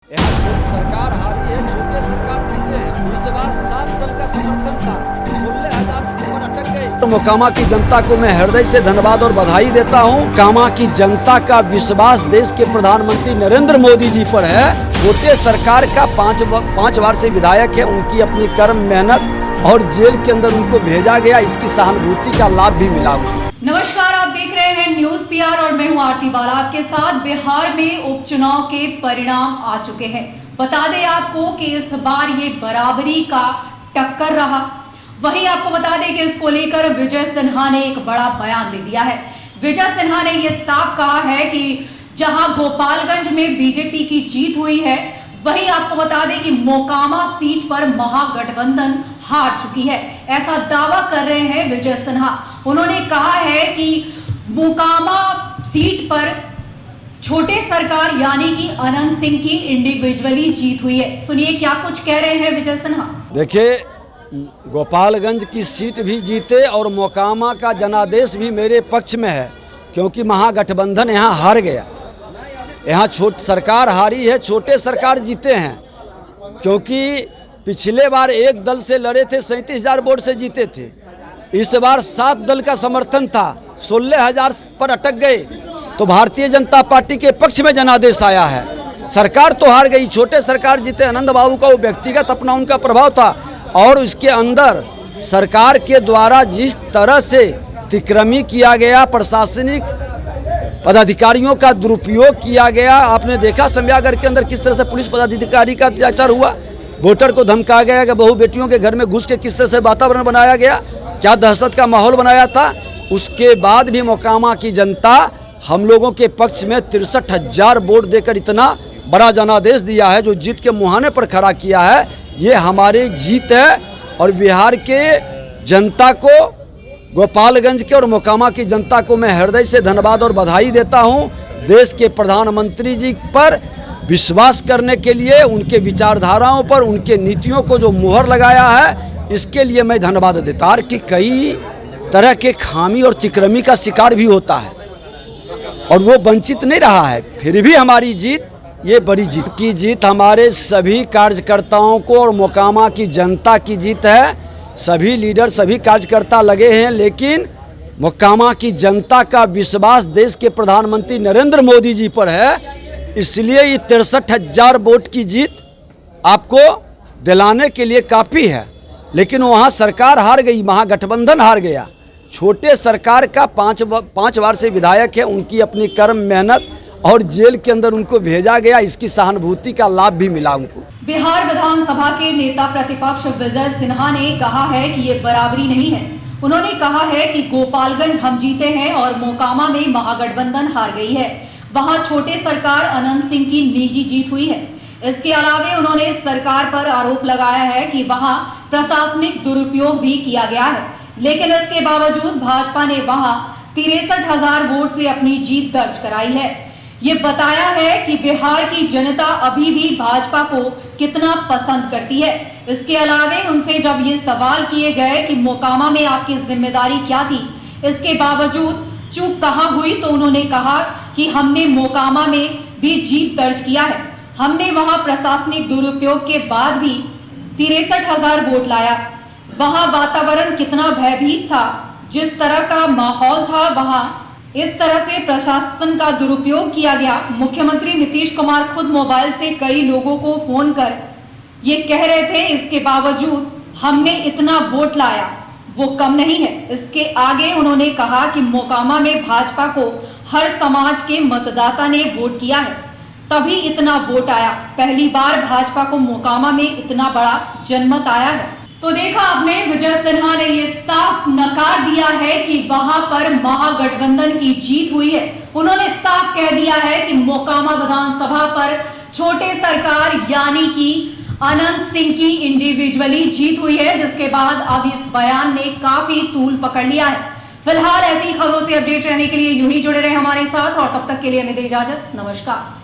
यहाँ सरकार हारी है, छोटे सरकार जीते हैं। इस बार 7 दल का समर्थन था, 16,000 पर अटक गए। तो मोकामा की जनता को मैं हृदय से धन्यवाद और बधाई देता हूँ। मोकामा की जनता का विश्वास देश के प्रधानमंत्री नरेंद्र मोदी जी पर है। छोटे सरकार का 5 बार से विधायक है, उनकी अपनी कर्म मेहनत और जेल के अंदर उनको भेजा गया, इसकी सहानुभूति का लाभ भी मिला। नमस्कार, आप देख रहे हैं न्यूज पीआर और मैं हूं आरती बाला आपके साथ। बिहार में उपचुनाव के परिणाम आ चुके हैं। बता दें आपको कि इस बार ये बराबरी का टक्कर रहा। वहीं आपको बता दें कि इसको लेकर विजय सिन्हा ने एक बड़ा बयान दे दिया है। विजय सिन्हा ने यह साफ कहा है कि जहां गोपालगंज में बीजेपी की जीत हुई है, वहीं आपको बता दें कि मोकामा सीट पर महागठबंधन हार चुकी है। ऐसा दावा कर रहे हैं विजय सिन्हा। उन्होंने कहा है कि मोकामा सीट पर छोटे सरकार यानी कि अनंत सिंह की इंडिविजुअली जीत हुई है। सुनिए क्या कुछ कह रहे हैं विजय सिन्हा। देखिए, गोपालगंज की सीट भी जीते और मोकामा का जनादेश भी मेरे पक्ष में है, क्योंकि महागठबंधन यहाँ हार गया। यहाँ छोटी सरकार हारी है, छोटे सरकार जीते हैं, क्योंकि पिछले बार एक दल से लड़े थे, 37,000 वोट से जीते थे। इस बार 7 दल का समर्थन था, 16,000 पर अटक गए। तो भारतीय जनता पार्टी के पक्ष में जनादेश आया है। सरकार तो हार गई, छोटे सरकार जीते। आनंद बाबू का वो व्यक्तिगत अपना उनका प्रभाव था, और उसके अंदर सरकार के द्वारा जिस तरह से तिक्रमी किया गया, प्रशासनिक पदाधिकारियों का दुरुपयोग किया गया। आपने देखा समयागर के अंदर किस तरह से पुलिस पदाधिकारी का अत्याचार हुआ, वोटर को धमकाया गया कि बहू बेटियों के घर में घुस के किस तरह से वातावरण बनाया गया, क्या दहशत का माहौल बनाया था। उसके बाद भी मोकामा की जनता हम लोगों के पक्ष में 63,000 वोट देकर इतना बड़ा जनादेश दिया है, जो जीत के मुहाने पर खड़ा किया है। ये हमारी जीत है, और बिहार के जनता को, गोपालगंज के और मोकामा की जनता को मैं हृदय से धन्यवाद और बधाई देता हूँ। देश के प्रधानमंत्री जी पर विश्वास करने के लिए, उनके विचारधाराओं पर, उनके नीतियों को जो मुहर लगाया है, इसके लिए मैं धन्यवाद देता हूँ। कि कई तरह के खामी और तिक्रमी का शिकार भी होता है, और वो वंचित नहीं रहा है। फिर भी हमारी जीत, ये बड़ी जीत की जीत हमारे सभी कार्यकर्ताओं को और मोकामा की जनता की जीत है। सभी लीडर, सभी कार्यकर्ता लगे हैं, लेकिन मोकामा की जनता का विश्वास देश के प्रधानमंत्री नरेंद्र मोदी जी पर है। इसलिए ये 63,000 वोट की जीत आपको दिलाने के लिए काफ़ी है। लेकिन वहाँ सरकार हार गई, महागठबंधन हार गया। छोटे सरकार का 5 बार से विधायक है, उनकी अपनी कर्म मेहनत और जेल के अंदर उनको भेजा गया, इसकी सहानुभूति का लाभ भी मिला उनको। बिहार विधानसभा के नेता प्रतिपक्ष विजय सिन्हा ने कहा है कि ये बराबरी नहीं है। उन्होंने कहा है कि गोपालगंज हम जीते हैं और मोकामा में महागठबंधन हार गई है। वहां छोटे सरकार अनंत सिंह की निजी जीत हुई है। इसके अलावा उन्होंने सरकार पर आरोप लगाया है कि वहां प्रशासनिक दुरुपयोग भी किया गया है, लेकिन इसके बावजूद भाजपा ने वहां 63,000 वोट से अपनी जीत दर्ज कराई है। ये बताया है कि बिहार की जनता अभी भी भाजपा को कितना पसंद करती है। इसके अलावा उनसे जब ये सवाल किए गए कि मोकामा में आपकी जिम्मेदारी क्या थी, इसके बावजूद चूक कहां हुई, तो उन्होंने कहा कि हमने मोकामा में भी जीत दर्ज किया है। हमने वहां प्रशासनिक दुरुपयोग के बाद भी 63,000 वोट लाया। वहां वातावरण कितना भयभीत था, जिस तरह का माहौल था, वहां इस तरह से प्रशासन का दुरुपयोग किया गया। मुख्यमंत्री नीतीश कुमार खुद मोबाइल से कई लोगों को फोन कर ये कह रहे थे, इसके बावजूद हमने इतना वोट लाया, वो कम नहीं है। इसके आगे उन्होंने कहा कि मोकामा में भाजपा को हर समाज के मतदाता ने वोट किया है, तभी इतना वोट आया। पहली बार भाजपा को मोकामा में इतना बड़ा जनमत आया है। तो देखा आपने, विजय सिन्हा ने ये साफ नकार दिया है कि वहां पर महागठबंधन की जीत हुई है। उन्होंने साफ कह दिया है कि मोकामा विधानसभा पर छोटे सरकार यानी कि अनंत सिंह की इंडिविजुअली जीत हुई है, जिसके बाद अब इस बयान ने काफी तूल पकड़ लिया है। फिलहाल ऐसी खबरों से अपडेट रहने के लिए यूं ही जुड़े रहे हमारे साथ, और तब तक के लिए हमें दे इजाजत। नमस्कार।